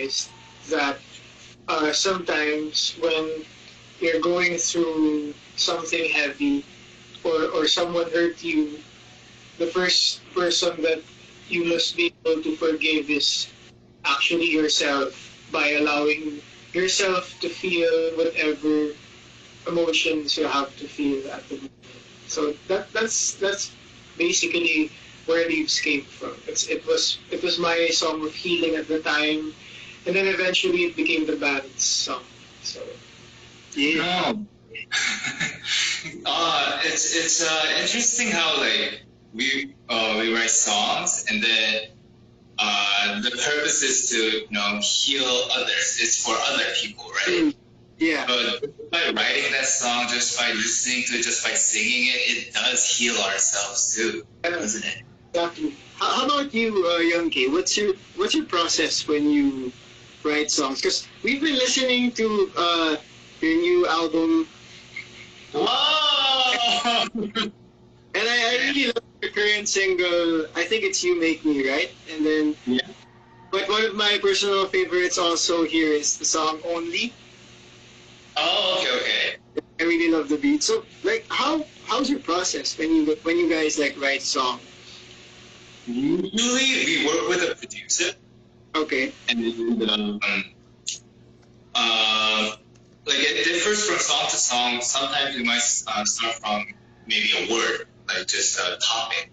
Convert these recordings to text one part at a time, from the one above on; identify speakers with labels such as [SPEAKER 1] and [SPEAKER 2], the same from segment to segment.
[SPEAKER 1] realized that sometimes when you're going through something heavy or someone hurt you, the first person that you must be able to forgive is actually yourself by allowing yourself to feel whatever emotions you have to feel at the moment. So that's basically where Leaves came from. It was my song of healing at the time, and then eventually it became the band's song. So yeah.
[SPEAKER 2] No. It's interesting how like we write songs and then the purpose is to heal others. It's for other people, right?
[SPEAKER 1] Yeah.
[SPEAKER 2] But by writing that song, just by listening to it, just by singing it, it does heal ourselves too, doesn't it?
[SPEAKER 1] Exactly. How about you, YoungK? What's your process when you write songs? Because we've been listening to your new album.
[SPEAKER 2] Wow!
[SPEAKER 1] And I really love your current single. I think it's "You Make Me," right? And then,
[SPEAKER 2] Yeah.
[SPEAKER 1] but one of my personal favorites also here is the song "Only."
[SPEAKER 2] Oh, okay.
[SPEAKER 1] I really love the beat. So, like, how's your process when you guys like write song?
[SPEAKER 2] Usually we work with a producer.
[SPEAKER 1] Okay.
[SPEAKER 2] And like it differs from song to song. Sometimes we might start from maybe a word, like just a topic.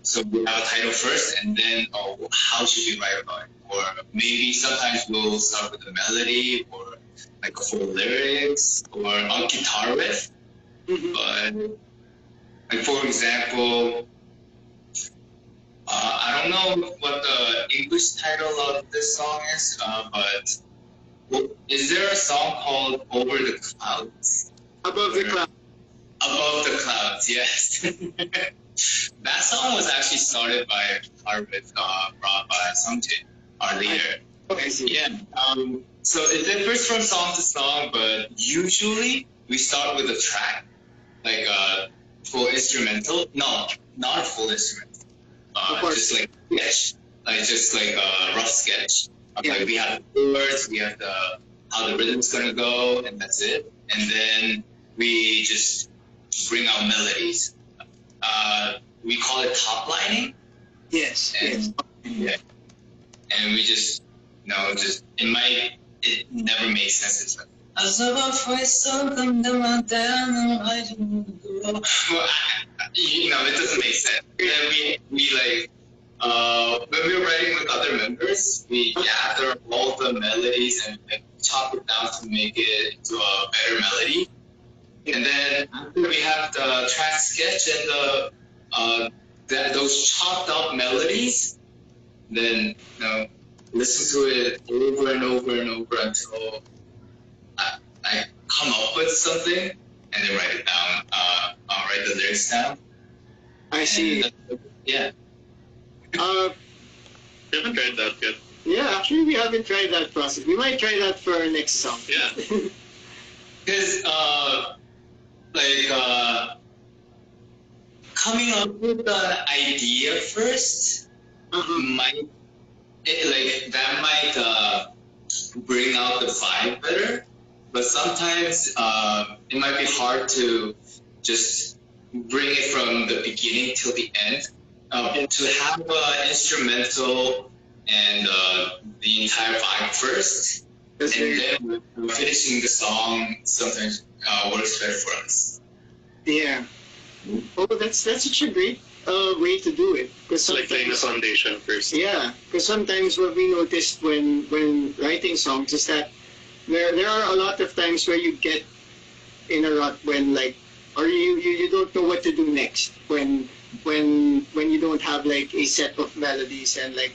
[SPEAKER 2] So we have a title first, and then how should we write about it? Or maybe sometimes we'll start with a melody, or like a full lyrics, or a guitar riff.
[SPEAKER 1] Mm-hmm.
[SPEAKER 2] But like for example, I don't know what the English title of this song is, but is there a song called "Over the Clouds"?
[SPEAKER 1] Above the Clouds.
[SPEAKER 2] Above the Clouds, yes. That song was actually started by a guitar riff brought by Sungjae, our leader.
[SPEAKER 1] I see.
[SPEAKER 2] Yeah. So it differs from song to song, but usually we start with a track, like a full instrumental. No, not a full instrumental. Just like sketch, just like a rough sketch. Like we have the words, we have how the rhythm's gonna go, and that's it. And then we just bring out melodies. We call it top lining.
[SPEAKER 1] Yes.
[SPEAKER 2] And, yeah. And we just, it never makes sense. It's like, it doesn't make sense. Then we like, when we were writing with other members, we gather all the melodies and like chop it down to make it into a better melody. And then after we have the track sketch and those chopped up melodies, then listen to it over and over and over until I come up with something and then write it down. I'll write the lyrics down.
[SPEAKER 1] I see.
[SPEAKER 2] Yeah.
[SPEAKER 3] We haven't tried that yet.
[SPEAKER 1] Yeah, actually we haven't tried that process. We might try that for our next song.
[SPEAKER 3] Yeah.
[SPEAKER 2] Because coming up with an idea first might bring out the vibe better, but sometimes it might be hard to just bring it from the beginning till the end. To have an instrumental and the entire vibe first, and then finishing the song sometimes works better for us.
[SPEAKER 1] Yeah. Oh, that's such a great way to do it.
[SPEAKER 3] It's like laying the foundation first.
[SPEAKER 1] Yeah, because sometimes what we noticed when writing songs is that there are a lot of times where you get in a rut when or you don't know what to do next when you don't have like a set of melodies, and like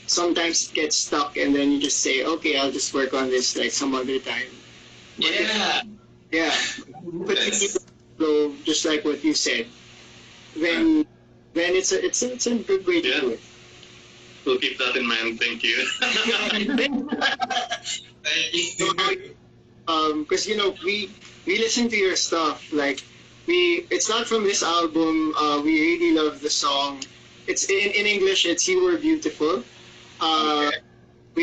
[SPEAKER 1] sometimes it gets stuck and then you just say, okay, I'll just work on this like some other time.
[SPEAKER 2] Yeah.
[SPEAKER 1] Yeah. But flow, just like what you said, then it's a good way to do it.
[SPEAKER 3] We'll keep that in mind. Thank you.
[SPEAKER 2] Thank you.
[SPEAKER 1] Because we listen to your stuff. Like it's not from this album. We really love the song. It's in English. It's "You Were Beautiful."
[SPEAKER 2] Okay.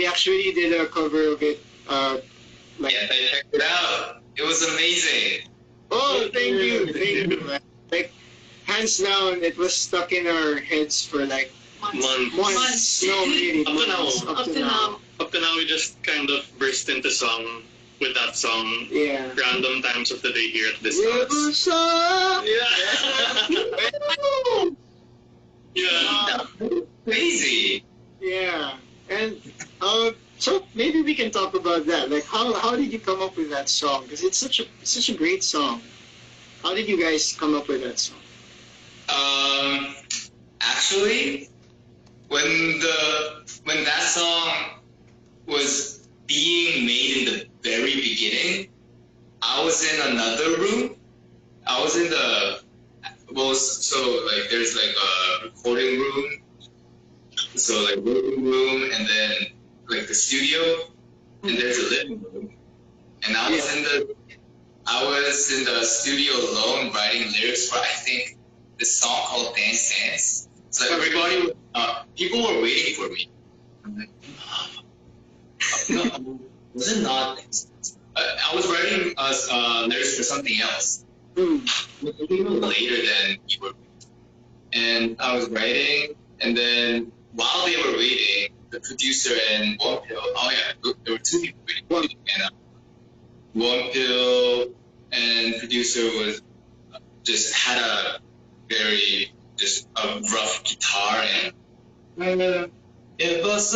[SPEAKER 1] we actually did a cover of it. Like,
[SPEAKER 2] Yeah, I checked it out. It was amazing.
[SPEAKER 1] oh, thank you, man. Like, hands down, it was stuck in our heads for like months. No, really,
[SPEAKER 3] Up to now.
[SPEAKER 1] months. Up to now.
[SPEAKER 3] Up to now, we just kind of burst into song with that song.
[SPEAKER 1] Yeah.
[SPEAKER 3] Random times of the day here at this
[SPEAKER 1] Yeah,
[SPEAKER 3] house.
[SPEAKER 1] yeah.
[SPEAKER 3] Yeah.
[SPEAKER 2] Crazy.
[SPEAKER 1] Yeah, and so maybe we can talk about that. Like, how did you come up with that song? Because it's such a great song. How did you guys come up with that song?
[SPEAKER 2] Actually, when that song was being made in the very beginning, I was in another room. I was in the so like there's like a recording room, so like working room, and then like the studio, and there's a living room, and I was in the studio alone writing lyrics for, I think, this song called Dance Dance. So everybody, people were waiting for me. I'm like, no, was it not? I was writing lyrics for something else. Even later than you were. And I was writing, and then while they were waiting, the producer and One Pill, there were two people waiting. And One Pill and producer was just had a very just a rough guitar and it was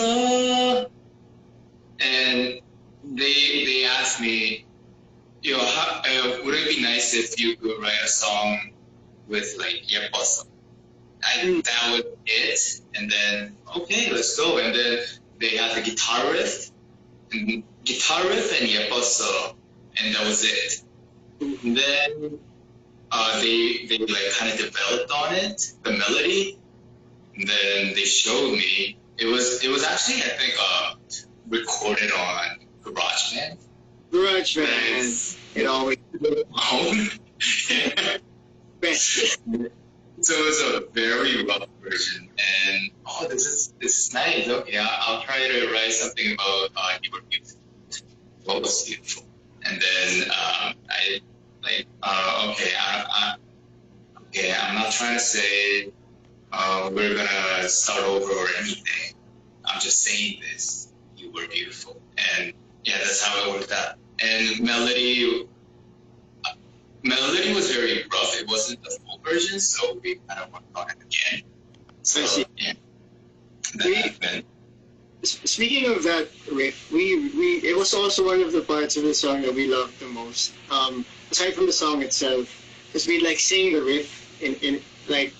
[SPEAKER 2] and they asked me, would it be nice if you could write a song with like Yeposo? That was it, and then okay, let's go. And then they had the guitar riff and Yeposo, and that was it. And then they like kind of developed on it, the melody. And then they showed me. It was actually, I think, recorded on GarageBand.
[SPEAKER 1] GarageBand. It always best.
[SPEAKER 2] So it was a very rough version, and this is nice. Okay, I'll try to write something about you were beautiful. What was beautiful? And then I like okay, I'm not trying to say we're gonna start over or anything. I'm just saying this. You were beautiful, and yeah, that's how it worked out. And melody was very rough. It wasn't the full version, so we kind of worked on it again. So yeah, that happened.
[SPEAKER 1] Speaking of that riff, it was also one of the parts of the song that we loved the most. Aside from the song itself, because we like sing the riff in like,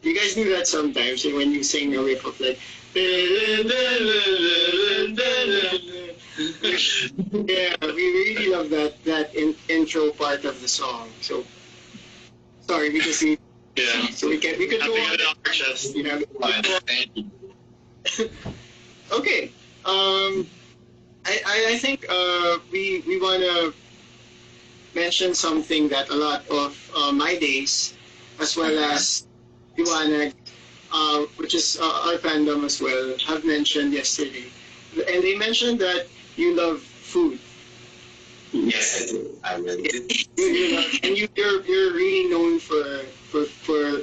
[SPEAKER 1] you guys do that sometimes when you sing a riff of like. Yeah, we really love that intro part of the song. So sorry because we so we could go on.
[SPEAKER 2] Yeah, thank you.
[SPEAKER 1] Okay. I think we want to mention something that a lot of my days, as well as Iwanag, which is our fandom as well, have mentioned yesterday. And they mentioned that you love food.
[SPEAKER 2] Yes, I do. I really do.
[SPEAKER 1] And you're really known for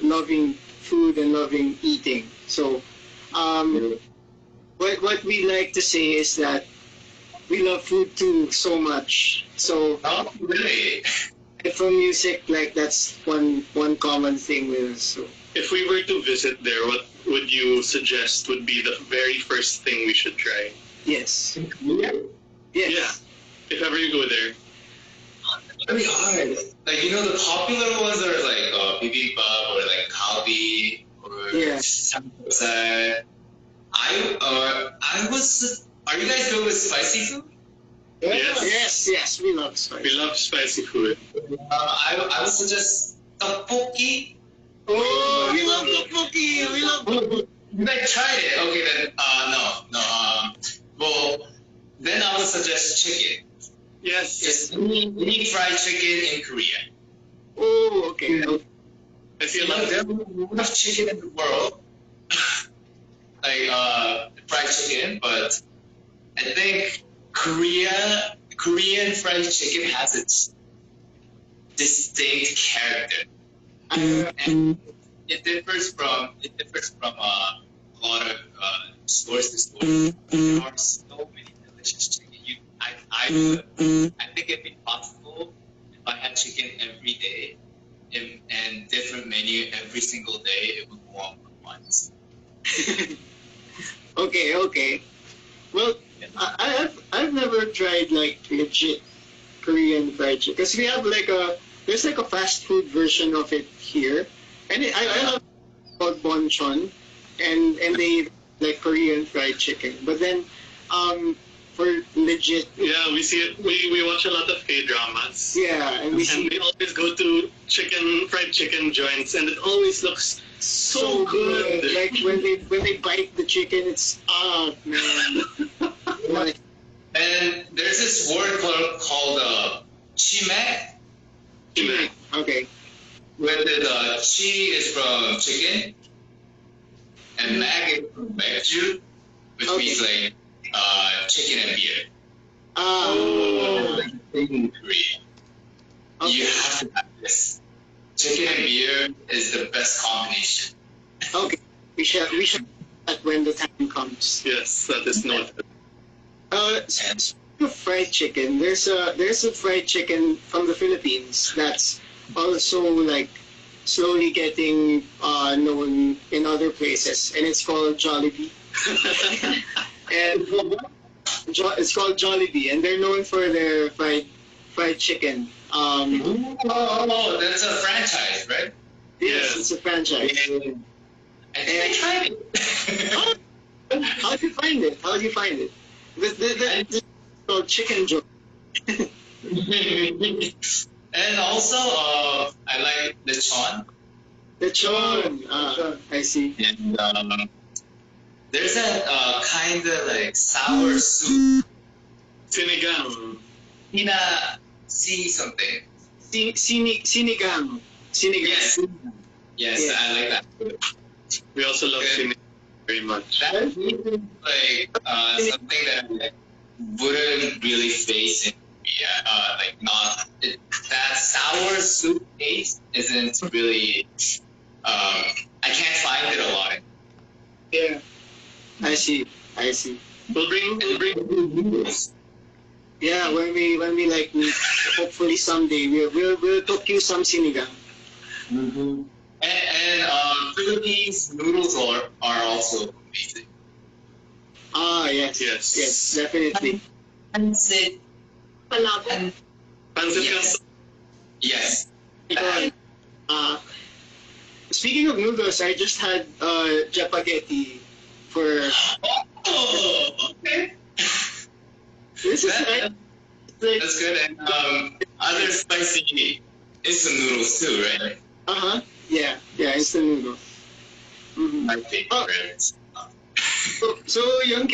[SPEAKER 1] loving food and loving eating. So, what we like to say is that we love food too so much. So,
[SPEAKER 2] really?
[SPEAKER 1] From music, like that's one common thing with us. So.
[SPEAKER 3] If we were to visit there, what would you suggest would be the very first thing we should try?
[SPEAKER 1] Yes.
[SPEAKER 2] Yeah.
[SPEAKER 1] Yes.
[SPEAKER 3] Yeah. If ever you go there.
[SPEAKER 2] It's really hard. Like, the popular ones are like bibimbap or like kalbi or samgyeopsal. I was. Are you guys good with spicy food?
[SPEAKER 1] Yes, we love spicy.
[SPEAKER 3] We love spicy food.
[SPEAKER 2] I would suggest tteokbokki.
[SPEAKER 1] Oh, we love tteokbokki. We love tteokbokki.
[SPEAKER 2] You guys tried it? Okay, then no. Well, then I would suggest chicken.
[SPEAKER 3] Yes.
[SPEAKER 2] Just eat fried chicken in Korea.
[SPEAKER 1] Oh, okay.
[SPEAKER 3] I feel like
[SPEAKER 2] there's enough chicken in the world, like fried chicken, but I think Korean fried chicken has its distinct character, and it differs from a lot of stores to stores. There are so many delicious chicken. I think it'd be possible if I had chicken every day and different menu every single day, it would go on for months.
[SPEAKER 1] Okay. Well, I've never tried like legit Korean fried chicken because we have like there's like a fast food version of it here, and I love called bonchon, and they like Korean fried chicken. But then, for legit,
[SPEAKER 3] Yeah, we see it. We watch a lot of K dramas.
[SPEAKER 1] yeah, and we
[SPEAKER 3] And
[SPEAKER 1] see
[SPEAKER 3] we always go to fried chicken joints, and it always looks so good.
[SPEAKER 1] Like when they bite the chicken, it's man. Like,
[SPEAKER 2] And there's this word called chimek,
[SPEAKER 1] okay.
[SPEAKER 2] where the chi is from chicken and mag is from magju, which
[SPEAKER 1] Okay.
[SPEAKER 2] means like chicken and beer.
[SPEAKER 1] Oh.
[SPEAKER 2] In Korea, you
[SPEAKER 1] Okay.
[SPEAKER 2] have to have this. Chicken and beer is the best combination.
[SPEAKER 1] Okay. We shall that when the time comes.
[SPEAKER 3] Yes, that is noted.
[SPEAKER 1] Speaking of fried chicken, there's a fried chicken from the Philippines that's also like slowly getting known in other places, and it's called Jollibee. And it's called Jollibee, and they're known for their fried chicken.
[SPEAKER 2] Oh, that's a franchise, right?
[SPEAKER 1] Yes, it's a franchise.
[SPEAKER 2] I think I tried it.
[SPEAKER 1] How'd you find it? How'd you find it? This is called Chicken Joy.
[SPEAKER 2] And also, I like lechon.
[SPEAKER 1] Lechon. I see.
[SPEAKER 2] And there's that kind of like sour soup.
[SPEAKER 3] Sinigang.
[SPEAKER 2] Something.
[SPEAKER 1] Sinigang.
[SPEAKER 2] Yes. Yes,
[SPEAKER 1] Yeah.
[SPEAKER 2] I like that.
[SPEAKER 3] We also love sinigang very much.
[SPEAKER 2] That is like something that I wouldn't really face in Korea. That sour soup taste isn't really. I can't find it a lot.
[SPEAKER 1] Yeah. I see.
[SPEAKER 3] We'll bring
[SPEAKER 2] noodles.
[SPEAKER 1] Yeah, when we like meet, hopefully someday we'll cook you some sinigang.
[SPEAKER 2] Mm-hmm. And Philippines noodles are also amazing.
[SPEAKER 1] Yes, definitely.
[SPEAKER 2] Pancit.
[SPEAKER 1] Palabok.
[SPEAKER 3] Pancit
[SPEAKER 2] Yes.
[SPEAKER 1] Speaking of noodles, I just had japaghetti for.
[SPEAKER 2] Oh, okay.
[SPEAKER 1] This is nice.
[SPEAKER 2] That's good. And other spicy instant noodles too, right?
[SPEAKER 1] Yeah, instant noodles. Mm-hmm.
[SPEAKER 2] My favorite.
[SPEAKER 1] So YoungK,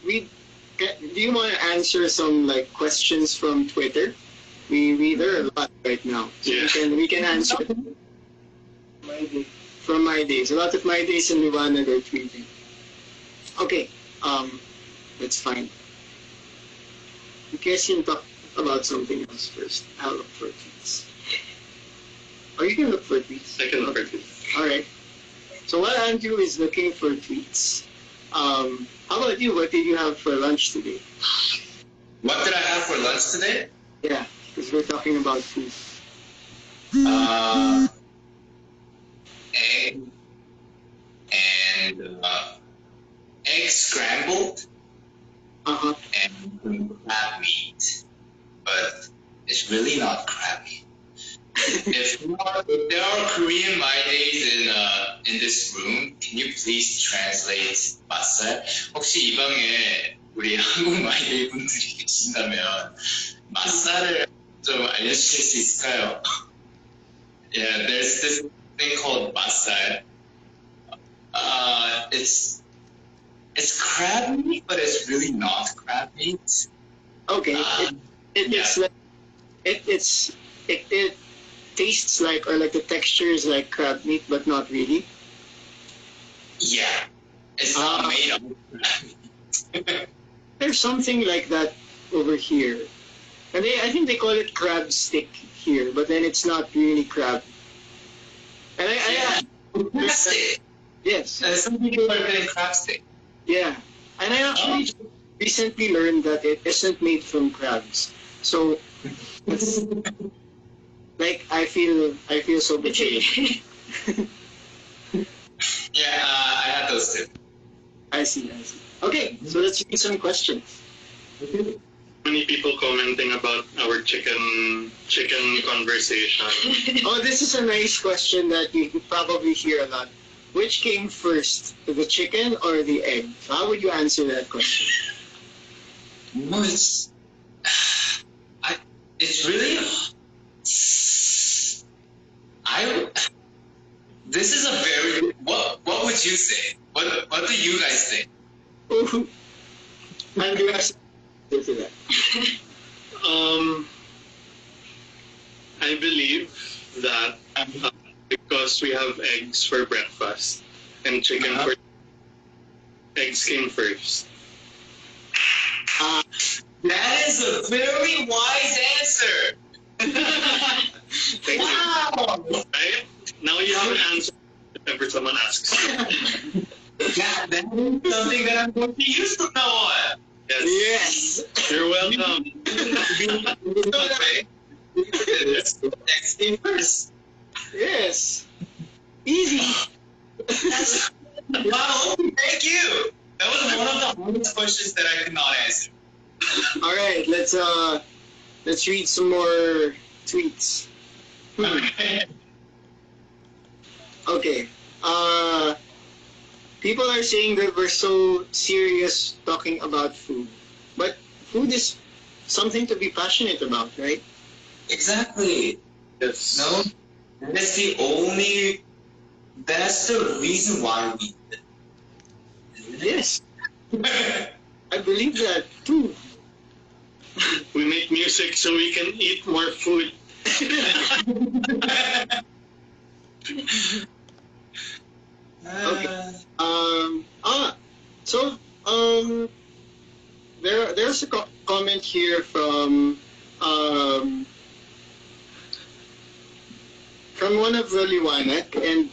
[SPEAKER 1] do you want to answer some like questions from Twitter? There are a lot right now, so
[SPEAKER 3] Yeah.
[SPEAKER 1] we can answer from my days. A lot of my days in Liwanag are tweeting. Okay, that's fine. You guys can talk about something else first. I'll look for tweets. Or you can look for tweets.
[SPEAKER 3] I can look at it.
[SPEAKER 1] All right. So while Andrew is looking for tweets, how about you? What did you have for lunch today?
[SPEAKER 2] What did I have for lunch today?
[SPEAKER 1] Yeah, because we're talking about food.
[SPEAKER 2] Egg and egg scrambled and crab meat, but it's really not crab meat. If there are Korean my days in this room, can you please translate 맛살? 혹시 이 방에 우리 한국 마이데이 분들이 계신다면 맛살을 좀 알려주실 수 있을까요? Yeah, there's this thing called 맛살. It's crab meat, but it's really not crab meat.
[SPEAKER 1] Okay, it's like it tastes like, or like the texture is like crab meat, but not really.
[SPEAKER 2] Yeah, it's not made of crab meat.
[SPEAKER 1] There's something like that over here. And I think they call it crab stick here, but then it's not really crab. And
[SPEAKER 2] Crab stick.
[SPEAKER 1] yes,
[SPEAKER 2] Some people are getting crab stick.
[SPEAKER 1] yeah. And I actually recently learned that it isn't made from crabs. So it's like I feel so betrayed.
[SPEAKER 2] Yeah, I had those too.
[SPEAKER 1] I see. Okay, so let's read some questions.
[SPEAKER 3] Many people commenting about our chicken conversation.
[SPEAKER 1] Oh, this is a nice question that you probably hear a lot. Which came first, the chicken or the egg? How would you answer that question?
[SPEAKER 2] No, it's really this is a very what would you say? What do you guys think?
[SPEAKER 1] Oh, I'm going to answer to that.
[SPEAKER 3] I believe that because we have eggs for breakfast and chicken for eggs came first.
[SPEAKER 2] That is a very wise answer. Wow!
[SPEAKER 3] Right? Now you have an answer whenever someone asks you.
[SPEAKER 2] Yeah, that is something that I'm going to use from now on.
[SPEAKER 1] Yes.
[SPEAKER 3] You're welcome.
[SPEAKER 2] Okay. Eggs came first.
[SPEAKER 1] Yes. Easy.
[SPEAKER 2] Wow, thank you. That was one of the hardest questions that I could not answer.
[SPEAKER 1] All right, let's read some more tweets. Okay. People are saying that we're so serious talking about food, but food is something to be passionate about, right?
[SPEAKER 2] Exactly.
[SPEAKER 3] Yes.
[SPEAKER 2] No, that's the reason why we did it.
[SPEAKER 1] Yes, I believe that too.
[SPEAKER 3] We make music so we can eat more food.
[SPEAKER 1] Okay. There's a comment here from one of the Liwanag, and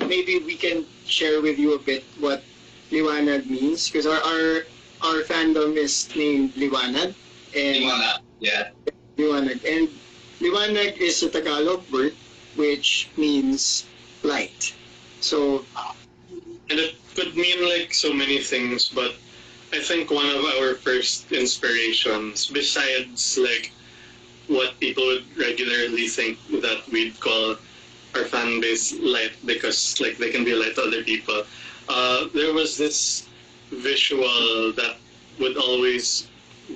[SPEAKER 1] maybe we can share with you a bit what Liwanag means, because our fandom is named Liwanag, and
[SPEAKER 2] Yeah.
[SPEAKER 1] Liwanag, and Liwanag is a Tagalog word which means light. So
[SPEAKER 3] And it could mean like so many things, but I think one of our first inspirations, besides like what people would regularly think that we'd call our fan base light because like they can be light to other people, there was this visual that would always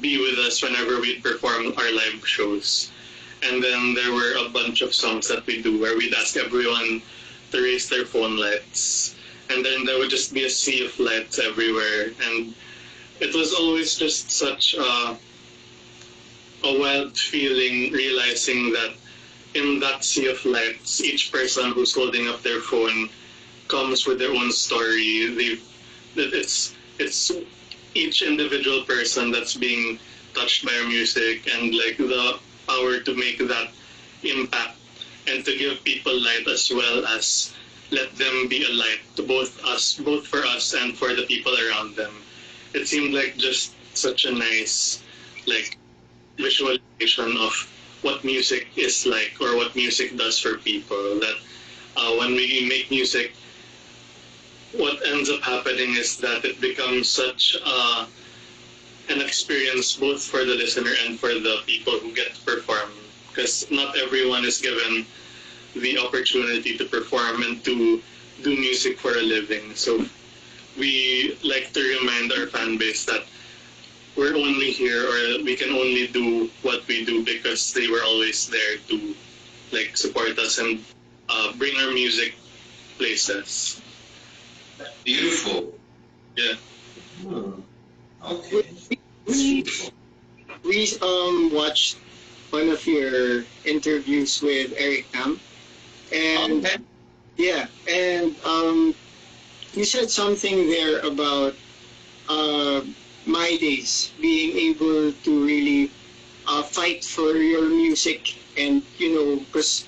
[SPEAKER 3] be with us whenever we'd perform our live shows. And then there were a bunch of songs that we do where we'd ask everyone to raise their phone lights. And then there would just be a sea of lights everywhere. And it was always just such a wild feeling realizing that in that sea of lights, each person who's holding up their phone comes with their own story. It's each individual person that's being touched by our music, and like the power to make that impact and to give people light as well as let them be a light to both for us and for the people around them. It seemed like just such a nice like visualization of what music is like or what music does for people. That when we make music, what ends up happening is that it becomes such an experience both for the listener and for the people who get to perform. Because not everyone is given the opportunity to perform and to do music for a living. So we like to remind our fan base that we're only here or we can only do what we do because they were always there to like support us and bring our music places.
[SPEAKER 2] Beautiful.
[SPEAKER 3] Yeah.
[SPEAKER 2] Okay.
[SPEAKER 1] we watched one of your interviews with Eric Tam, and
[SPEAKER 2] Okay.
[SPEAKER 1] yeah, and you said something there about my days, being able to really fight for your music, and because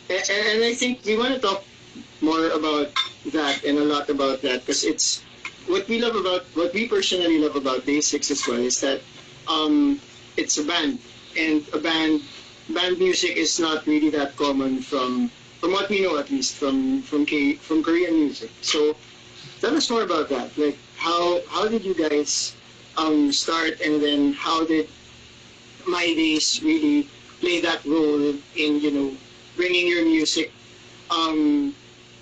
[SPEAKER 1] and I think we want to talk more about that and a lot about that, because it's what we personally love about Day Six as well is that it's a band, and band music is not really that common from what we know, at least from Korean music. So tell us more about that. Like how did you guys start, and then how did My Days really play that role in bringing your music um,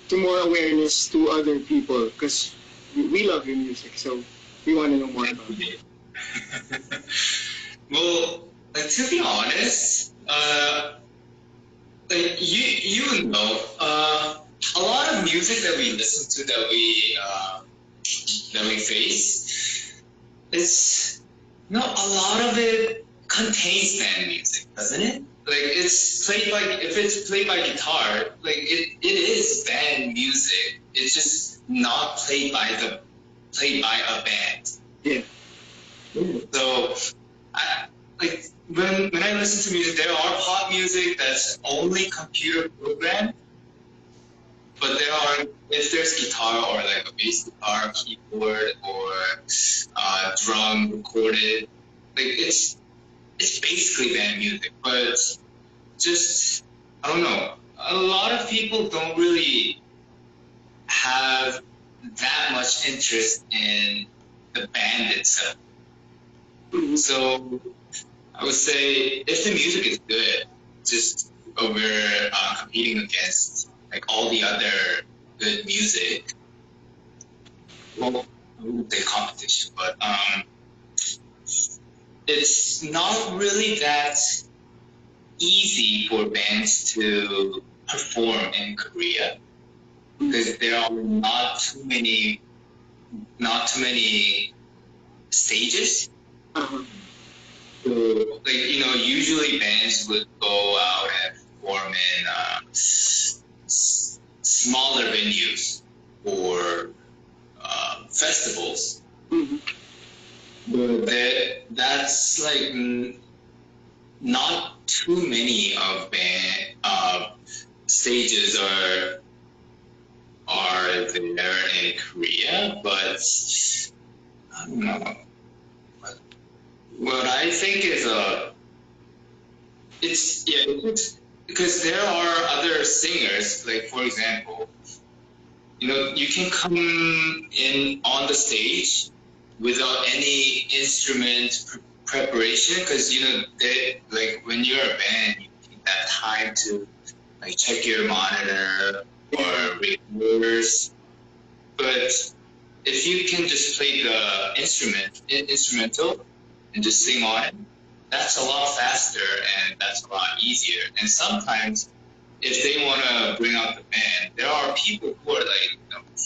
[SPEAKER 1] to more awareness to other people, because we love your music, so we want to know more about it.
[SPEAKER 2] Well, to be honest, like a lot of music that we listen to, that we face, it's a lot of it contains band music, doesn't it? Like if it's played by guitar, like it is band music. It's just not played by a band.
[SPEAKER 1] Yeah.
[SPEAKER 2] So I like when I listen to music, there are pop music that's only computer programmed, but if there's guitar or like a bass guitar, keyboard, or drum recorded, like it's basically band music. But just I don't know, a lot of people don't really have that much interest in the band itself. So I would say if the music is good, just we're competing against like all the other good music. Well, I wouldn't say competition, but it's not really that easy for bands to perform in Korea, because there are not too many stages.
[SPEAKER 1] Uh-huh.
[SPEAKER 2] So, like usually bands would go out and perform in smaller venues or festivals.
[SPEAKER 1] Mm-hmm.
[SPEAKER 2] But that's like not too many of band stages are there in Korea, but I don't know. What I think is it's because there are other singers. Like for example, you can come in on the stage without any instrument preparation, because they when you're a band, you take that time to like check your monitor or rehearse. But if you can just play the instrumental and just sing on it, that's a lot faster and that's a lot easier. And sometimes if they want to bring out the band, there are people who are like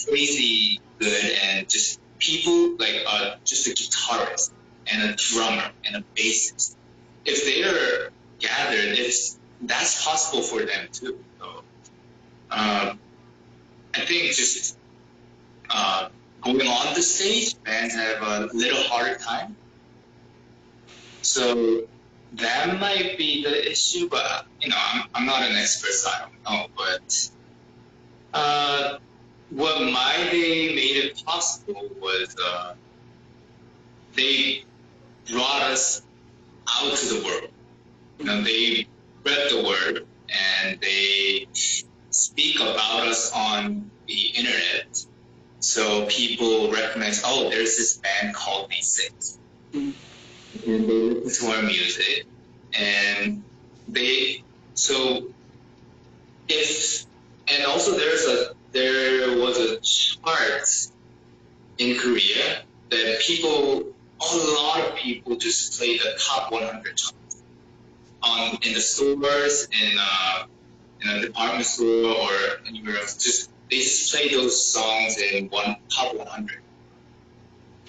[SPEAKER 2] crazy good, and just people like just a guitarist and a drummer and a bassist. If they are gathered, that's possible for them too. So I think just going on the stage, bands have a little harder time. So that might be the issue, but I'm not an expert, so I don't know. But what My Day made it possible was they brought us out to the world. They spread the word and they speak about us on the internet, so people recognize, oh, there's this band called Day6. And they listen to our music, and and also there was a chart in Korea that a lot of people just play the top 100 charts in the stores, in a department store or anywhere else. They just play those songs in top 100.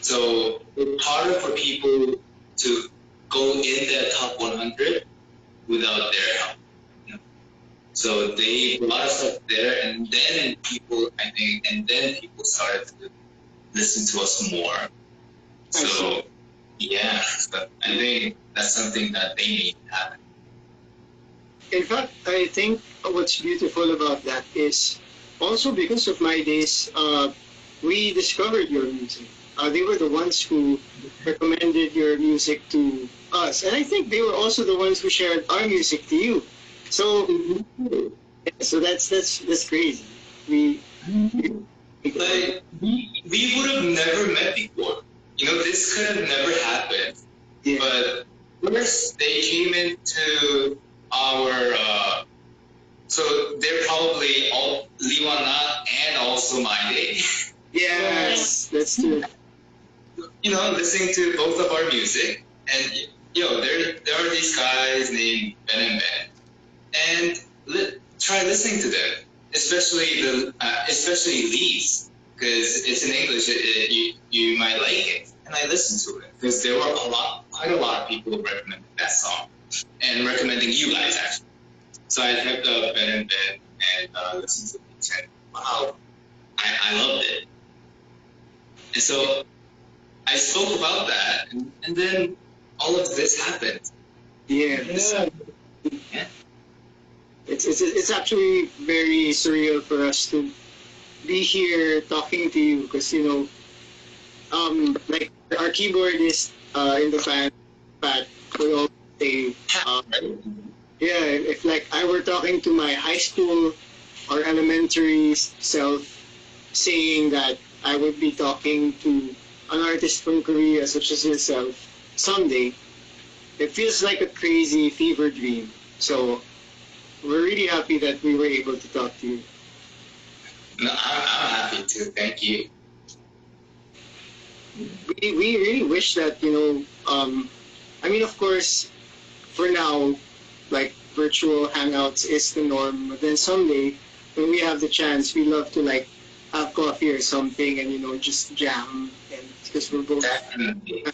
[SPEAKER 2] So it's harder for people to go in that top 100 without their help. So they brought us up there, and then people started to listen to us more. So Yeah, so I think that's something that they need to happen.
[SPEAKER 1] In fact, I think what's beautiful about that is also because of my days, we discovered your music. They were the ones who recommended your music to us, and I think they were also the ones who shared our music to you. So, so that's crazy. We
[SPEAKER 2] Like we would have never met before. You know, this could have never happened.
[SPEAKER 1] yeah.
[SPEAKER 2] But first, they came into our. So they're probably all Liwana and also my day.
[SPEAKER 1] Yes, that's true.
[SPEAKER 2] You know, listening to both of our music, and you know, there are these guys named Ben&Ben, and try listening to them, especially Lee's, because it's in English. You might like it, and I listened to it because there were quite a lot of people who recommended that song, and recommending you guys actually. So I typed up Ben&Ben and listened to it, and wow, I loved it. And so I spoke about that, and then all of this happened.
[SPEAKER 1] Yeah.
[SPEAKER 2] Yeah.
[SPEAKER 1] It's actually very surreal for us to be here talking to you because like our keyboardist in the band, Pat, would always say, yeah, if like I were talking to my high school or elementary self, saying that I would be talking to an artist from Korea such as yourself someday, it feels like a crazy fever dream. So we're really happy that we were able to talk to you.
[SPEAKER 2] No, I'm happy too. Thank you.
[SPEAKER 1] We really wish that, I mean, of course, for now, like virtual hangouts is the norm. But then someday, when we have the chance, we love to like have coffee or something and, just jam. And because we're both.
[SPEAKER 2] Definitely.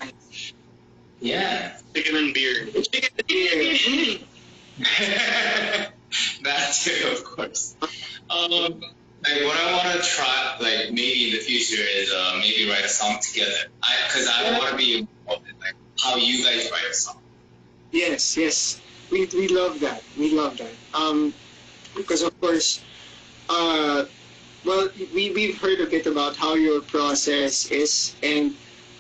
[SPEAKER 2] Yeah.
[SPEAKER 3] Chicken and beer.
[SPEAKER 1] Chicken and beer.
[SPEAKER 2] That too, of course. Like what I want to try, like maybe in the future, is maybe write a song together. Because I want to be involved in like how you guys write a song.
[SPEAKER 1] Yes. We love that. We love that. Because of course, well, we've heard a bit about how your process is, and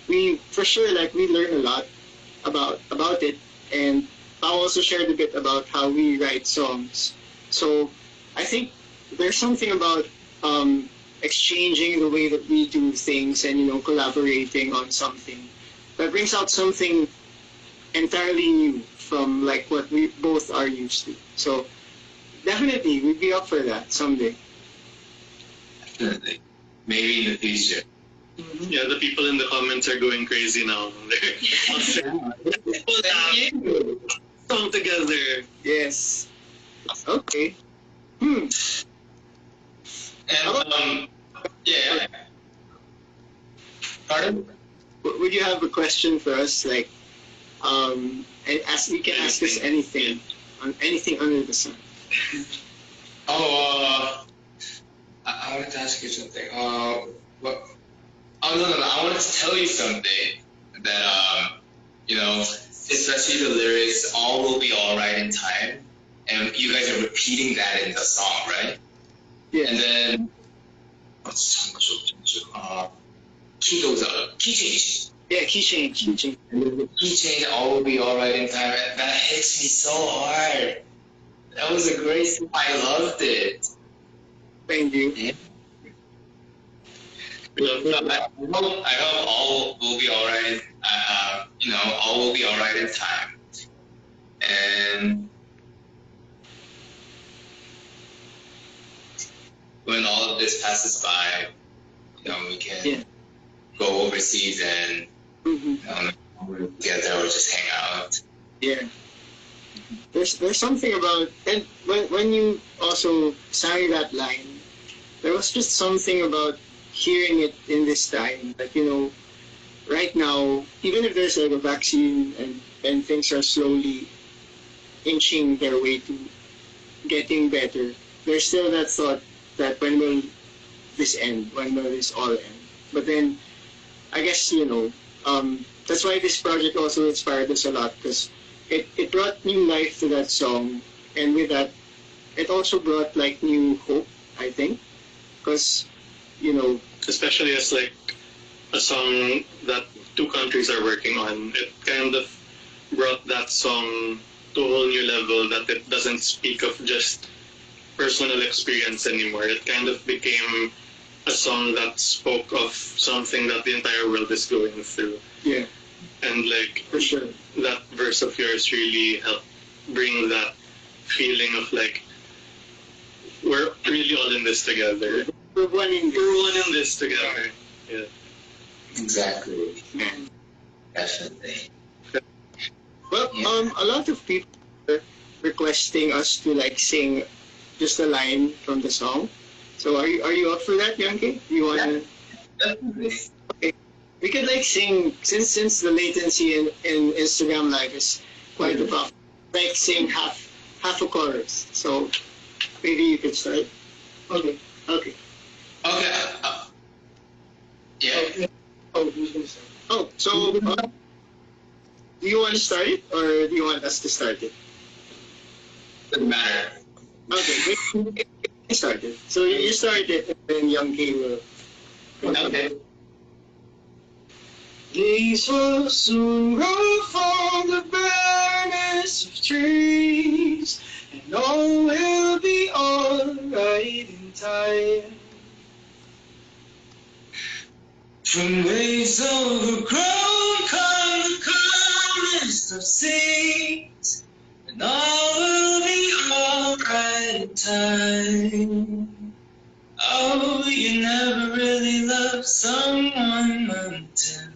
[SPEAKER 1] we for sure like we learn a lot about it, and I also shared a bit about how we write songs. So I think there's something about exchanging the way that we do things and collaborating on something that brings out something entirely new from like what we both are used to. So definitely we'd be up for that someday.
[SPEAKER 2] Definitely. Maybe in the future.
[SPEAKER 3] Yeah, the people in the comments are going crazy now.
[SPEAKER 2] Thank you.
[SPEAKER 3] Song together.
[SPEAKER 1] Yes. Okay.
[SPEAKER 2] And yeah. Pardon?
[SPEAKER 1] Would you have a question for us? Like, and ask, you can ask us anything, on anything under the sun.
[SPEAKER 2] Oh, I wanted to ask you something. What? Oh no. I wanted to tell you something that especially the lyrics, "All will be alright in time," and you guys are repeating that in the song, right?
[SPEAKER 1] Yeah.
[SPEAKER 2] And then key goes up, key change.
[SPEAKER 1] Yeah, key change.
[SPEAKER 2] And then the key change, "All will be alright in time." That hits me so hard. That was a great song. I loved it.
[SPEAKER 1] Thank you.
[SPEAKER 2] Yeah. I hope all will be alright. All will be alright in time. And when all of this passes by, we can go overseas and together or just hang out.
[SPEAKER 1] Yeah. There's something about, and when you also sang that line, there was just something about hearing it in this time. Like, right now, even if there's like a vaccine and things are slowly inching their way to getting better, there's still that thought that when will this end? When will this all end? But then, I guess, that's why this project also inspired us a lot because it brought new life to that song, and with that, it also brought like new hope, I think, because you know,
[SPEAKER 3] especially as like a song that two countries are working on. It kind of brought that song to a whole new level that it doesn't speak of just personal experience anymore. It kind of became a song that spoke of something that the entire world is going through.
[SPEAKER 1] yeah,
[SPEAKER 3] And like
[SPEAKER 1] for sure.
[SPEAKER 3] that verse of yours really helped bring that feeling of like we're really all in this together.
[SPEAKER 1] We're one in
[SPEAKER 3] We're one in this together. Yeah.
[SPEAKER 2] Exactly.
[SPEAKER 1] Yeah.
[SPEAKER 2] Definitely.
[SPEAKER 1] Well, a lot of people are requesting us to like sing just a line from the song. So are you up for that, YoungK? You wanna?
[SPEAKER 2] Definitely.
[SPEAKER 1] Okay. We could like sing since the latency in Instagram Live is quite above. Like sing half a chorus. So maybe you could start. Okay. Okay.
[SPEAKER 2] Okay. Yeah.
[SPEAKER 1] Oh, who's gonna start? Oh, so do you want to start it or do you want us to start it?
[SPEAKER 2] Doesn't matter.
[SPEAKER 1] Okay, we start it. So you start it and then YoungK will.
[SPEAKER 2] Okay.
[SPEAKER 1] Days will soon grow from the barrenness of trees, and all will be alright in time. From waves overgrown come the calmest of seas, and all will be alright in time. Oh, you never really loved someone until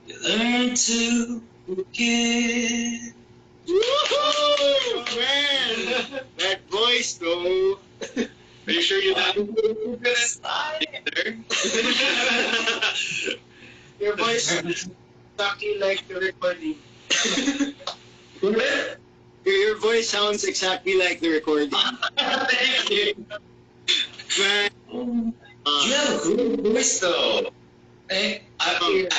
[SPEAKER 1] you learn to forgive. Woohoo! Man! That voice, though.
[SPEAKER 3] Are you sure you have
[SPEAKER 2] Goodness,
[SPEAKER 3] either?
[SPEAKER 1] Your voice is exactly like the recording. Your voice sounds exactly like the recording.
[SPEAKER 2] Thank you.
[SPEAKER 1] Man.
[SPEAKER 2] You have a great voice, though. I love it.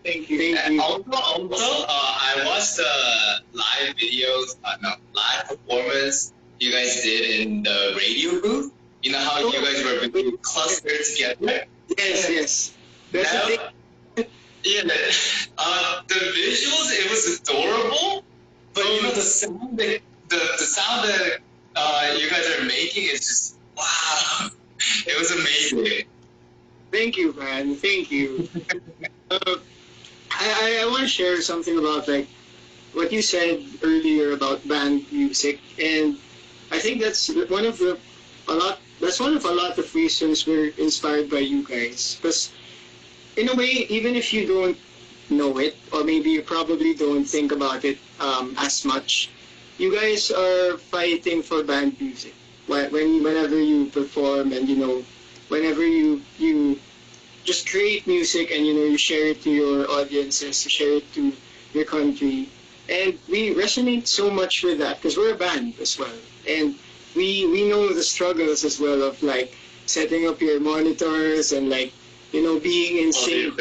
[SPEAKER 1] Thank you. Thank you.
[SPEAKER 2] Also, I watched the live videos, live performance you guys did in the radio booth. You know how you guys were being clustered together?
[SPEAKER 1] Yes, yes. That's the thing.
[SPEAKER 2] Yeah, the visuals, it was adorable, but you know the sound that the sound that you guys are making is just wow. It was amazing.
[SPEAKER 1] Thank you, man. Thank you. I want to share something about like what you said earlier about band music, and I think that's one of a lot of reasons we're inspired by you guys. Because in a way, even if you don't know it, or maybe you probably don't think about it as much, you guys are fighting for band music. Whenever you perform, and whenever you just create music, and you share it to your audiences, you share it to your country, and we resonate so much with that because we're a band as well, and we know the struggles as well of like setting up your monitors and like being in sync,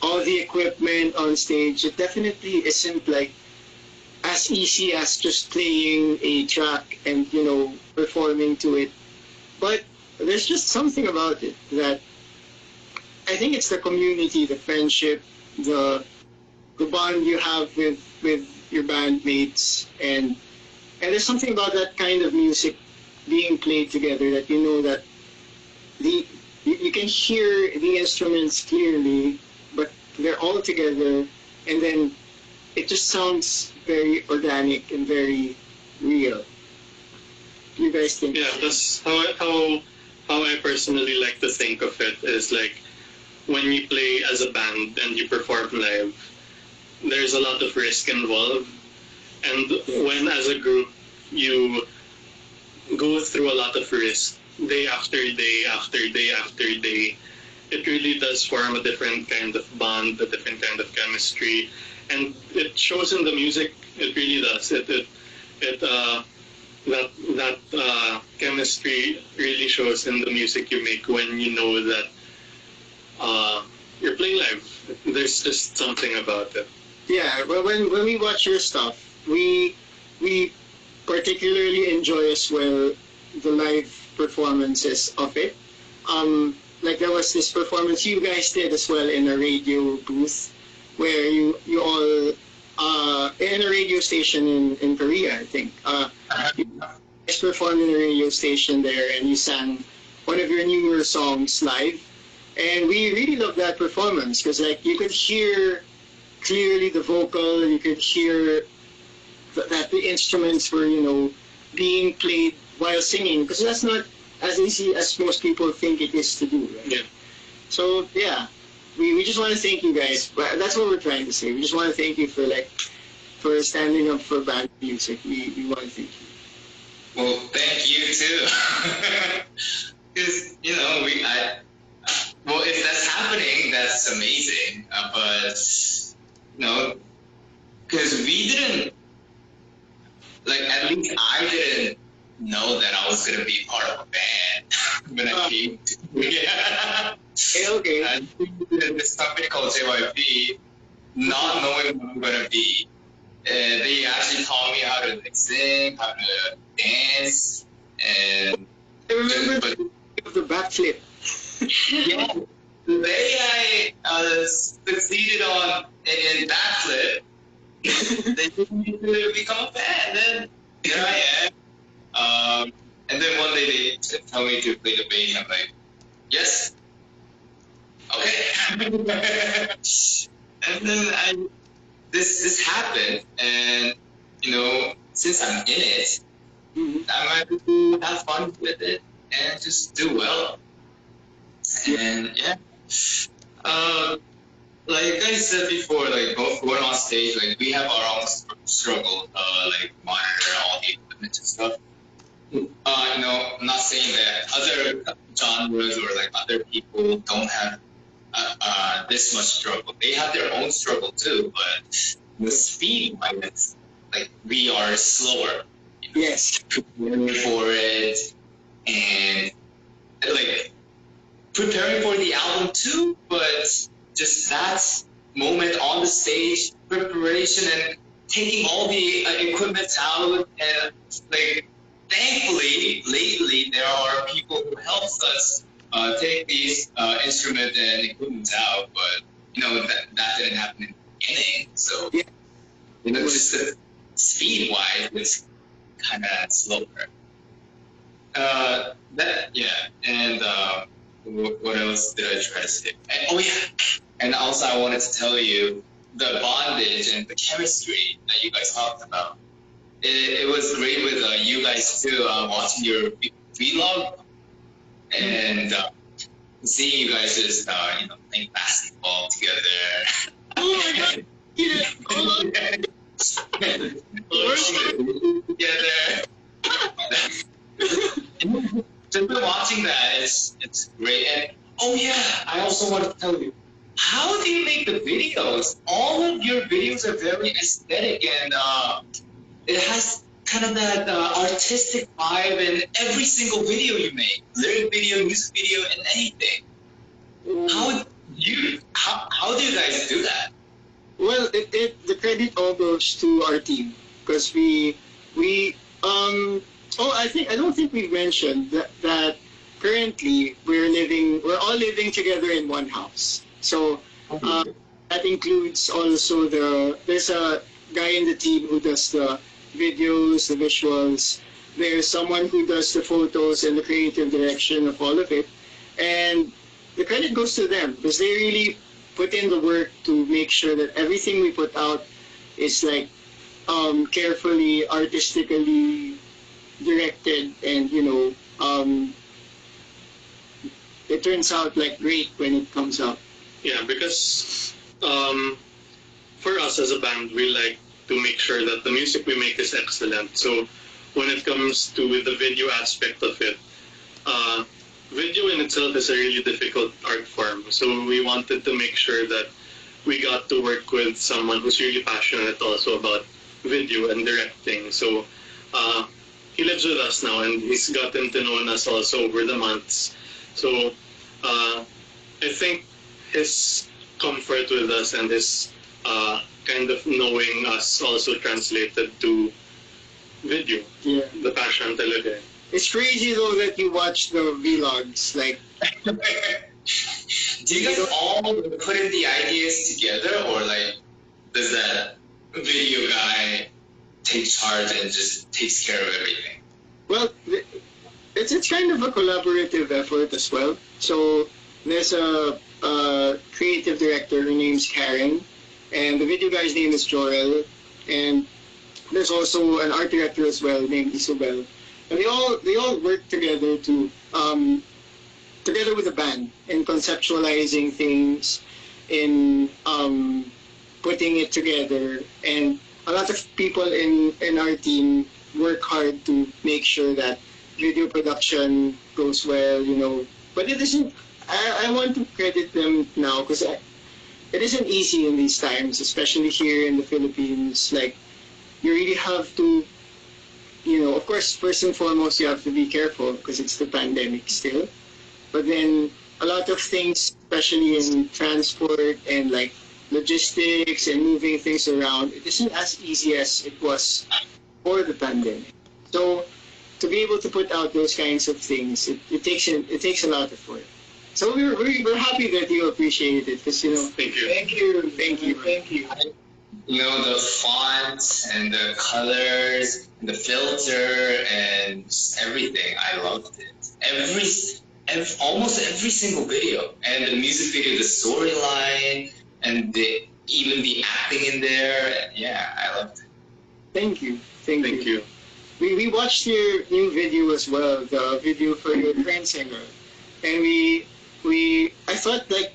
[SPEAKER 1] all the equipment on stage. It definitely isn't like as easy as just playing a track and performing to it, but there's just something about it that I think it's the community, the friendship, the bond you have with your bandmates, and there's something about that kind of music being played together that that you can hear the instruments clearly, but they're all together, and then it just sounds very organic and very real. You guys think?
[SPEAKER 3] Yeah, that's how I personally like to think of it is like when you play as a band and you perform live, there's a lot of risk involved. And when as a group you go through a lot of risk day after day after day after day, it really does form a different kind of bond, a different kind of chemistry. And it shows in the music, it really does. That chemistry really shows in the music you make when you know that you're playing live. There's just something about it.
[SPEAKER 1] Yeah, well, when we watch your stuff, we particularly enjoy as well the live performances of it. Like there was this performance you guys did as well in a radio booth, where you all in a radio station in Korea, I think. You guys performed in a radio station there, and you sang one of your newer songs live, and we really loved that performance because like you could hear clearly the vocal, you could hear that the instruments were, being played while singing, because that's not as easy as most people think it is to do, right?
[SPEAKER 3] Yeah.
[SPEAKER 1] So, yeah, we just want to thank you guys. That's what we're trying to say. We just want to thank you for standing up for band music. We want to thank you.
[SPEAKER 2] Well, thank you too. Because, well, if that's happening, that's amazing. But, because we didn't, at least I didn't know that I was going to be part of a band when I came to Korea.
[SPEAKER 1] Okay.
[SPEAKER 2] I did this company called JYP, not knowing what I'm going to be. They actually taught me how to sing, how to dance, and
[SPEAKER 1] I remember the backflip.
[SPEAKER 2] yeah, the day I succeeded in backflip, they told me to become a fan. Then here I am. And then one day they tell me to play the bass. I'm like, yes, okay. And then this happened, and since I'm in it, I might have fun with it and just do well. And yeah, like I said before, going on stage, we have our own struggle, monitor all the equipment and stuff. I'm not saying that other genres or other people don't have this much struggle. They have their own struggle too, but the speed wise, we are slower.
[SPEAKER 1] Yes.
[SPEAKER 2] Preparing for it and preparing for the album too, but just that moment on the stage, preparation and taking all the equipment out, and thankfully lately there are people who helps us take these instruments and equipment out, but that didn't happen in the beginning, so just the speed wise it's kind of slower. And what else did I try to say? And also I wanted to tell you the bondage and the chemistry that you guys talked about. It was great with you guys too, watching your vlog and seeing you guys just playing basketball together.
[SPEAKER 1] Oh my god!
[SPEAKER 2] Together. Just watching that, it's great. And I also want to tell you, how do you make the videos? All of your videos are very aesthetic, and it has kind of that artistic vibe in every single video you make, lyric video, music video, and anything. How do you guys do that?
[SPEAKER 1] Well, the credit all goes to our team, because I don't think we've mentioned that currently we're all living together in one house. So that includes also there's a guy in the team who does the videos, the visuals. There's someone who does the photos and the creative direction of all of it. And the credit goes to them, because they really put in the work to make sure that everything we put out is carefully, artistically directed, and it turns out great when it comes out.
[SPEAKER 3] Yeah, because for us as a band, we like to make sure that the music we make is excellent. So when it comes to the video aspect of it, video in itself is a really difficult art form. So we wanted to make sure that we got to work with someone who's really passionate also about video and directing. So he lives with us now, and he's gotten to know us also over the months. So I think his comfort with us and his kind of knowing us also translated to video.
[SPEAKER 1] Yeah.
[SPEAKER 3] The passion talaga.
[SPEAKER 1] It's crazy though that you watch the vlogs. Like,
[SPEAKER 2] Do you guys all put in the ideas together, or like does that video guy take charge and just takes care of everything?
[SPEAKER 1] well, it's kind of a collaborative effort as well. So there's a creative director. Her name's Karen, and the video guy's name is Joel, and there's also an art director as well named Isabel. And they all work together to together with the band in conceptualizing things, in putting it together, and a lot of people in our team work hard to make sure that video production goes well, you know. But it isn't. I want to credit them now because it isn't easy in these times, especially here in the Philippines. Like, you really have to, you know, of course, first and foremost, you have to be careful because it's the pandemic still. But then a lot of things, especially in transport and like logistics and moving things around, it isn't as easy as it was before the pandemic. So to be able to put out those kinds of things, it takes a lot of work. So we're happy that you appreciate it because, you know.
[SPEAKER 3] Thank you.
[SPEAKER 1] Thank you. Thank you. Thank you.
[SPEAKER 2] You know, the fonts and the colors, and the filter, and just everything. I loved it. Almost every single video, and the music video, the storyline, and even the acting in there. Yeah, I loved it.
[SPEAKER 1] Thank you.
[SPEAKER 3] Thank you.
[SPEAKER 1] We watched your new video as well, the video for your current singer, and I thought like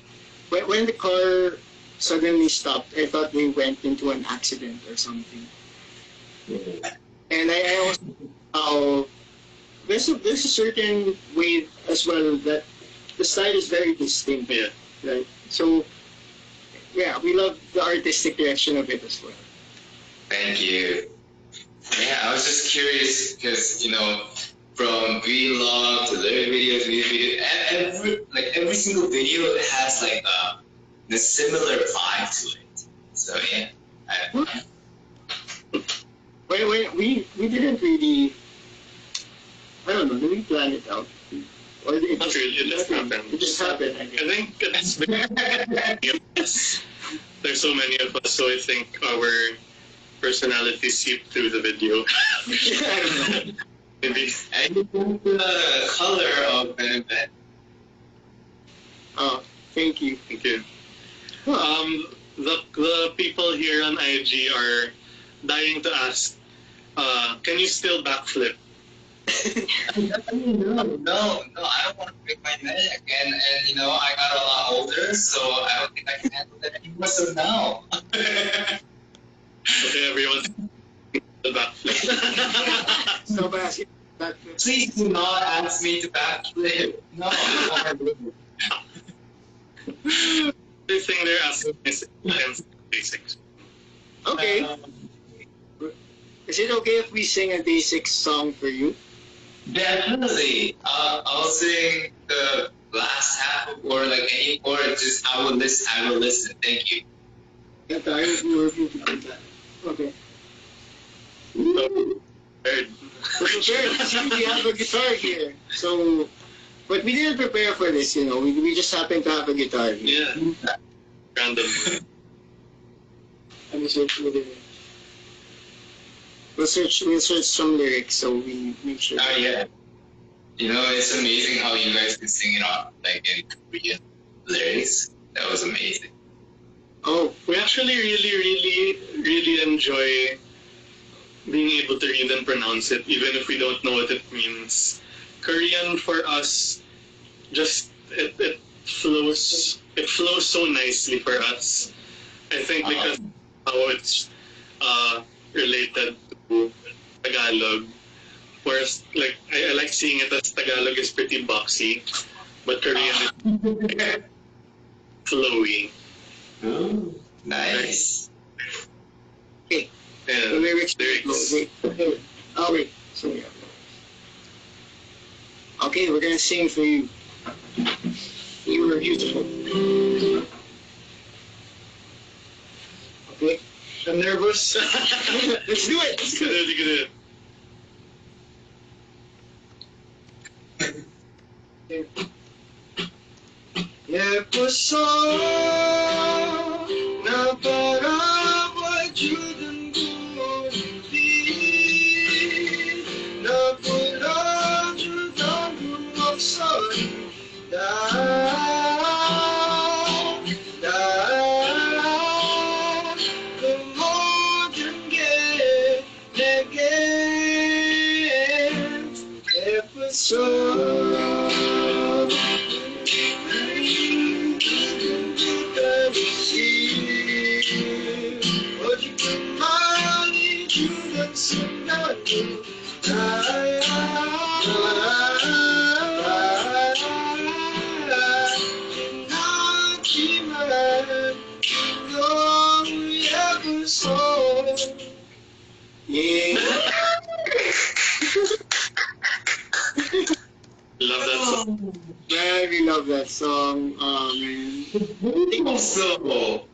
[SPEAKER 1] when the car suddenly stopped, I thought they went into an accident or something. And I also how there's a certain way as well that the style is very distinct.
[SPEAKER 3] Yeah.
[SPEAKER 1] Right. So yeah, we love the artistic direction of it as well.
[SPEAKER 2] Thank you. Yeah, I was just curious because, you know, from vlog to lyric videos, music videos, every single video has like the similar vibe to it. So yeah,
[SPEAKER 1] Wait, we didn't really. I don't know. Did we plan it out? Or it
[SPEAKER 3] Not really, it just happened.
[SPEAKER 1] It just happened. I guess.
[SPEAKER 3] I think it's there's so many of us, so I think our personalities seep through the video.
[SPEAKER 1] I don't know.
[SPEAKER 3] Maybe.
[SPEAKER 2] and the color of Ben&Ben.
[SPEAKER 1] Oh, thank you.
[SPEAKER 3] Thank you. The people here on IG are dying to ask, can you still backflip?
[SPEAKER 2] No, I don't want to break my neck, and you know, I got a lot older, so I don't think I can handle that anymore. So no.
[SPEAKER 3] Okay, everyone, the backflip.
[SPEAKER 1] So bad.
[SPEAKER 2] Please do not ask me to backflip. No.
[SPEAKER 3] The thing they're asking is basics.
[SPEAKER 1] Okay. Is it okay if we sing a basic song for you?
[SPEAKER 2] Definitely. I'll sing the last half or like any or just I will listen. Thank you.
[SPEAKER 1] Yeah, I was more to do that. Okay.
[SPEAKER 3] So, third.
[SPEAKER 1] We're prepared. See, we have a guitar here. So, but we didn't prepare for this, you know. We just happened to have a guitar here.
[SPEAKER 3] Yeah. Random.
[SPEAKER 1] Let me search for the lyrics. We'll search some lyrics so we make sure.
[SPEAKER 2] Oh yeah. You know, it's amazing how you guys can sing it on like in Korean lyrics. That was amazing.
[SPEAKER 1] Oh,
[SPEAKER 3] We actually really enjoy being able to read and pronounce it, even if we don't know what it means. Korean for us, just it flows so nicely for us. I think because how it's related to Tagalog. Whereas like I like seeing it as Tagalog is pretty boxy, but Korean is flowy.
[SPEAKER 2] Ooh, nice.
[SPEAKER 1] okay.
[SPEAKER 3] Yeah,
[SPEAKER 1] The lyrics.
[SPEAKER 3] lyrics.
[SPEAKER 1] Wait. Oh wait. So yeah. Okay, we're gonna sing for you. You were beautiful. Okay. I'm nervous. Let's do it.
[SPEAKER 3] Let's get it.
[SPEAKER 1] Yeah, puso na para wajudan ko hindi na pula judan bumagsan da lumodyan again episode yeah.
[SPEAKER 3] Love that song.
[SPEAKER 1] Very love that song. Oh man.
[SPEAKER 2] Also, wow.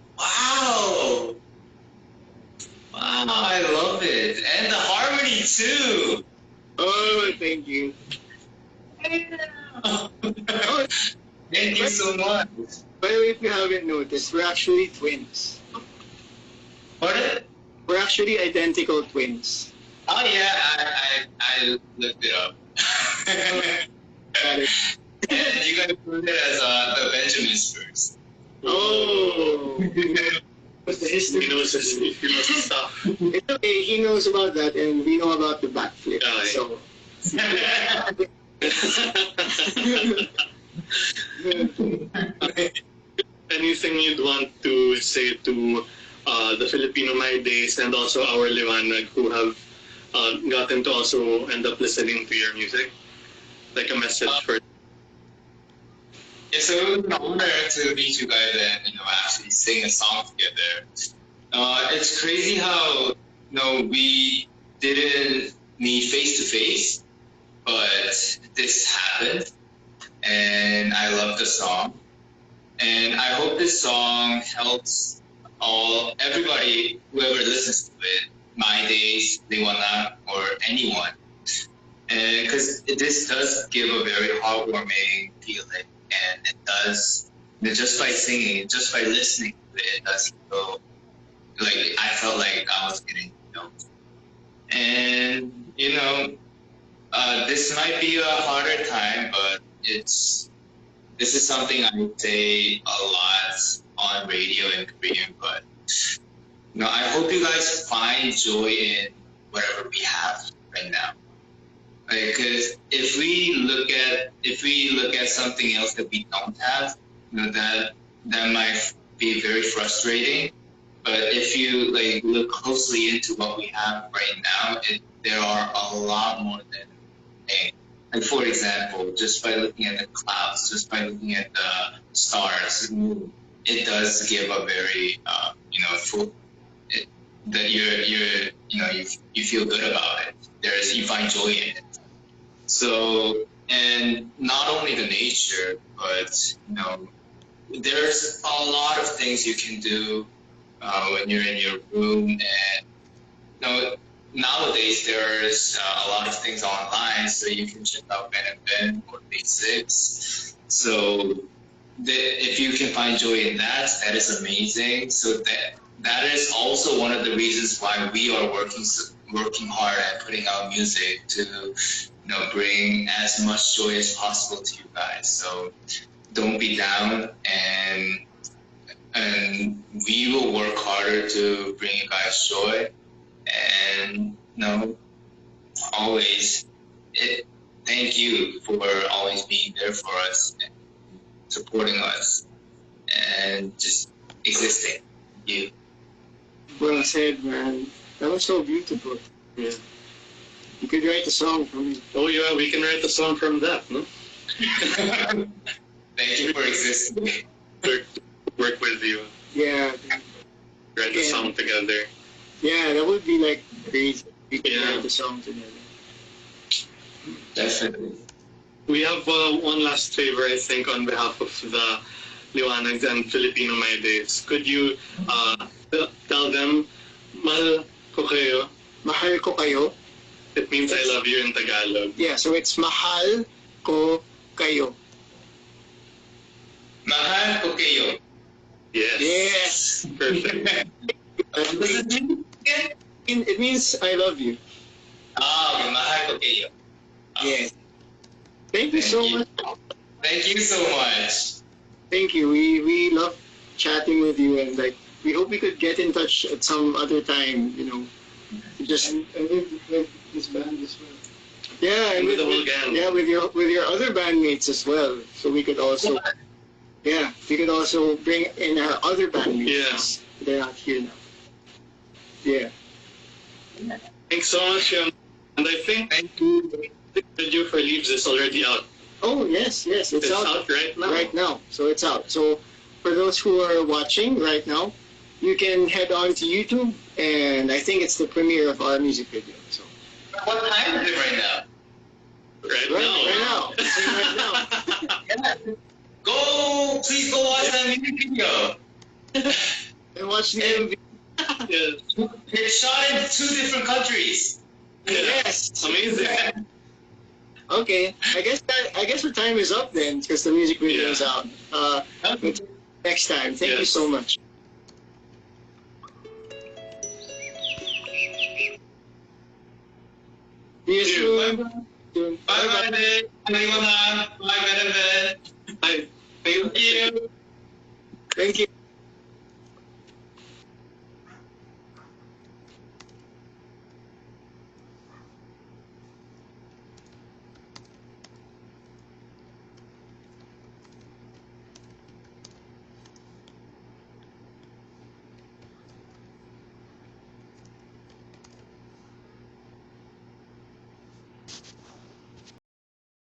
[SPEAKER 2] Wow, I love it. And the harmony too.
[SPEAKER 1] Oh, thank you.
[SPEAKER 2] Thank you so much.
[SPEAKER 1] By the way, if you haven't noticed, we're actually twins.
[SPEAKER 2] What?
[SPEAKER 1] We're actually identical twins.
[SPEAKER 2] Oh yeah, I looked it up.
[SPEAKER 1] Got it.
[SPEAKER 2] And you guys put it as the Benjamin Spurs.
[SPEAKER 1] Oh. What's the history?
[SPEAKER 3] He knows his stuff.
[SPEAKER 1] It's okay. He knows about that, and we know about the backflip.
[SPEAKER 3] Yeah,
[SPEAKER 1] So.
[SPEAKER 3] Anything you'd want to say to the Filipino My Days and also our Liwanag who have gotten to also end up listening to your music? Like a message for...
[SPEAKER 2] Yeah, so it was an honor to meet you guys and actually sing a song together. It's crazy how we didn't meet face to face, but this happened, and I love the song, and I hope this song helps everybody whoever listens to it, My Days, Liwanag, or anyone, and because this does give a very heartwarming feeling. And it does, just by singing, just by listening to it, it does feel like I felt like I was getting And this might be a harder time, but this is something I say a lot on radio and Korean. But I hope you guys find joy in whatever we have right now. Because if we look at something else that we don't have, that might be very frustrating. But if you look closely into what we have right now, there are a lot more than things. Like for example, just by looking at the clouds, just by looking at the stars, it does give a very full. That you feel good about it. You find joy in it. So, and not only the nature, but there's a lot of things you can do when you're in your room. And nowadays there's a lot of things online, so you can check out Ben&Ben or Basics. So if you can find joy in that, that is amazing. So that is also one of the reasons why we are working hard at putting out music to bring as much joy as possible to you guys. So don't be down, and we will work harder to bring you guys joy. And always, thank you for always being there for us and supporting us and just existing. You.
[SPEAKER 1] Well said, man. That was so beautiful.
[SPEAKER 3] Yeah.
[SPEAKER 1] You could write a song for me.
[SPEAKER 3] Oh yeah, we can write a song from that, no?
[SPEAKER 2] Thank you for existing.
[SPEAKER 3] Work with you.
[SPEAKER 1] Yeah.
[SPEAKER 3] Write a song together.
[SPEAKER 1] Yeah, that would be crazy. We could
[SPEAKER 3] Yeah.
[SPEAKER 1] write a song together.
[SPEAKER 2] Definitely.
[SPEAKER 3] We have one last favor, I think, on behalf of the Liwanag and Filipino My Days. Could you tell them, mahal ko kayo.
[SPEAKER 1] Mahal ko kayo.
[SPEAKER 3] It means I love you in Tagalog.
[SPEAKER 1] Yeah, so it's mahal ko kayo.
[SPEAKER 2] Mahal ko kayo.
[SPEAKER 3] Yes.
[SPEAKER 1] Yes.
[SPEAKER 3] Perfect.
[SPEAKER 2] What does it mean again?
[SPEAKER 1] It means I love you.
[SPEAKER 2] Okay, mahal ko kayo.
[SPEAKER 1] Yes. Thank you so much.
[SPEAKER 2] Thank you so much.
[SPEAKER 1] Thank you. We love chatting with you, and like we hope we could get in touch at some other time. You know, just
[SPEAKER 4] And with this band as well.
[SPEAKER 1] yeah,
[SPEAKER 3] And with the whole gang.
[SPEAKER 1] Yeah, with your other bandmates as well. So we could also we could also bring in our other bandmates. Yeah. They're not here now. Yeah.
[SPEAKER 3] Thanks so much, and I think the video for Leaves is already out.
[SPEAKER 1] Oh yes, it's
[SPEAKER 3] out right now.
[SPEAKER 1] Right now, so it's out. So for those who are watching right now, you can head on to YouTube, and I think it's the premiere of our music video. So
[SPEAKER 2] What time is it right now?
[SPEAKER 3] Right
[SPEAKER 1] now. It's right now.
[SPEAKER 2] Yeah. Please go watch that music video.
[SPEAKER 1] And watch the MV.
[SPEAKER 3] Yes.
[SPEAKER 2] It's shot in 2 different countries.
[SPEAKER 1] Yes.
[SPEAKER 3] Amazing.
[SPEAKER 1] Okay, I guess our time is up then because the music video is out. Next time. Thank you so much. See you soon.
[SPEAKER 2] Bye, Ben. Bye, Ben.
[SPEAKER 3] Bye.
[SPEAKER 2] Thank you.
[SPEAKER 1] Thank you.